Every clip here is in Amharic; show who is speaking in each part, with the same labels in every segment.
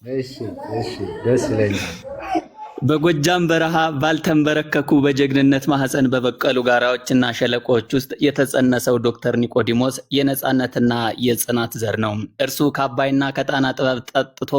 Speaker 1: እሺ እሺ ደስ ይለኛል።
Speaker 2: በጎጃም በረሃ ባልተንበረከኩ በጀግንነት ማህፀን በበቀሉ ጋራዎችና ሸለቆዎች ውስጥ የተጸነሰው ዶክተር ኒቆዲሞስ የነጻነትና የጽናት ዘር ነው። እርሱ ከአባይና ከጣና ጥበብ ጠጥቶ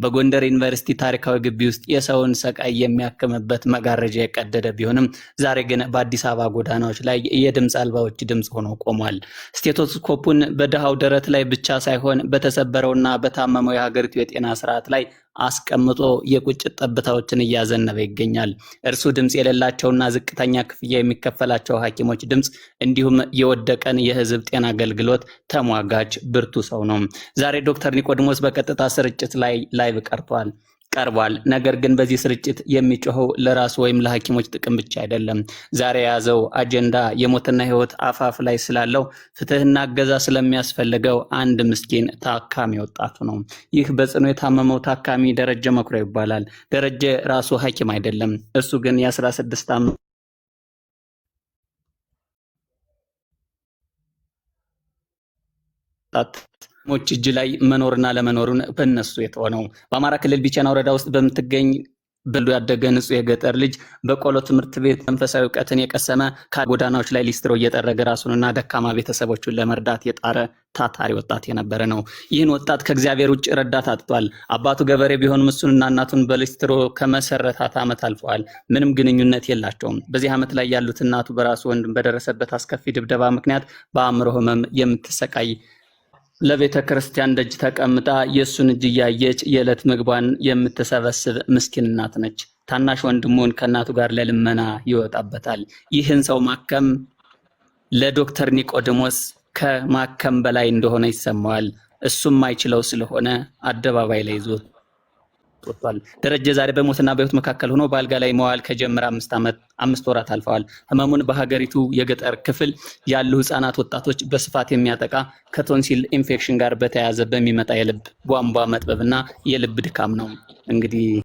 Speaker 2: በጎንደር ዩኒቨርሲቲ ታሪካዊ ግቢ ውስጥ የሰውን ሰቃይ የሚያክምበት መጋረጃ የቀደደ ቢሆንም ዛሬ ግን በአዲስ አበባ ጎዳናዎች ላይ የድምፅ አልባዎች ድምፅ ሆኖ ቆሟል። ስቴቶስኮፑን በድሃው ደረት ላይ ብቻ ሳይሆን በተሰበረውና በታመመው የሀገሪቱ የጤና ስርዓት ላይ አስቀምጦ የቁጭት ጠብታዎችን እያዘነበ ይገኛል። እርሱ ድምጽ የሌላቸውና ዝቅተኛ ክፍያ የሚከፈላቸው ሐኪሞች ድምጽ እንዲሁም የወደቀን የህዝብ ጤና አገልግሎት ተሟጋች ብርቱ ሰው ነው። ዛሬ ዶክተር ኒቆዲሞስ በቀጥታ ስርጭት ላይ ላይቭ ቀርቧል። ነገር ግን በዚህ ስርጭት የሚጮኸው ለራሱ ወይም ለሐኪሞች ጥቅም ብቻ አይደለም። ዛሬ የያዘው አጀንዳ የሞትና ህይወት አፋፍ ላይ ስላለው ፍትህና እገዛ ስለሚያስፈልገው አንድ ምስኪን ታካሚ ወጣቱ ነው። ይህ በጽኑ የታመመው ታካሚ ደረጀ መኩሪያ ይባላል። ደረጀ ራሱ ሐኪም አይደለም። እሱ ግን የ16 ዓመት ሞች እጅ ላይ መኖርና ለመኖሩን በእነሱ የተሆነው በአማራ ክልል ቢቸና ወረዳ ውስጥ በምትገኝ በሉ ያደገ ንጹህ የገጠር ልጅ በቆሎ ትምህርት ቤት መንፈሳዊ ዕውቀትን የቀሰመ ከጎዳናዎች ላይ ሊስትሮ እየጠረገ ራሱንና ደካማ ቤተሰቦቹን ለመርዳት የጣረ ታታሪ ወጣት የነበረ ነው። ይህን ወጣት ከእግዚአብሔር ውጭ ረዳት አጥቷል። አባቱ ገበሬ ቢሆንም እሱንና እናቱን በሊስትሮ ከመሰረታት ዓመት አልፈዋል። ምንም ግንኙነት የላቸውም። በዚህ ዓመት ላይ ያሉት እናቱ በራሱ ወንድም በደረሰበት አስከፊ ድብደባ ምክንያት በአእምሮ ህመም የምትሰቃይ ለቤተ ክርስቲያን ደጅ ተቀምጣ የሱን እጅ እያየች የዕለት ምግቧን የምትሰበስብ ምስኪን እናት ነች። ታናሽ ወንድሙን ከእናቱ ጋር ለልመና ይወጣበታል። ይህን ሰው ማከም ለዶክተር ኒቆዲሞስ ከማከም በላይ እንደሆነ ይሰማዋል። እሱም ማይችለው ስለሆነ አደባባይ ላይ ይዞት ወጥቷል። ደረጀ ዛሬ በሞትና በህይወት መካከል ሆኖ በአልጋ ላይ መዋል ከጀመረ 5 ወራት አልፈዋል። ህመሙን በሀገሪቱ የገጠር ክፍል ያሉ ህፃናት፣ ወጣቶች በስፋት የሚያጠቃ ከቶንሲል ኢንፌክሽን ጋር በተያያዘ በሚመጣ የልብ ቧንቧ መጥበብና የልብ ድካም ነው። እንግዲህ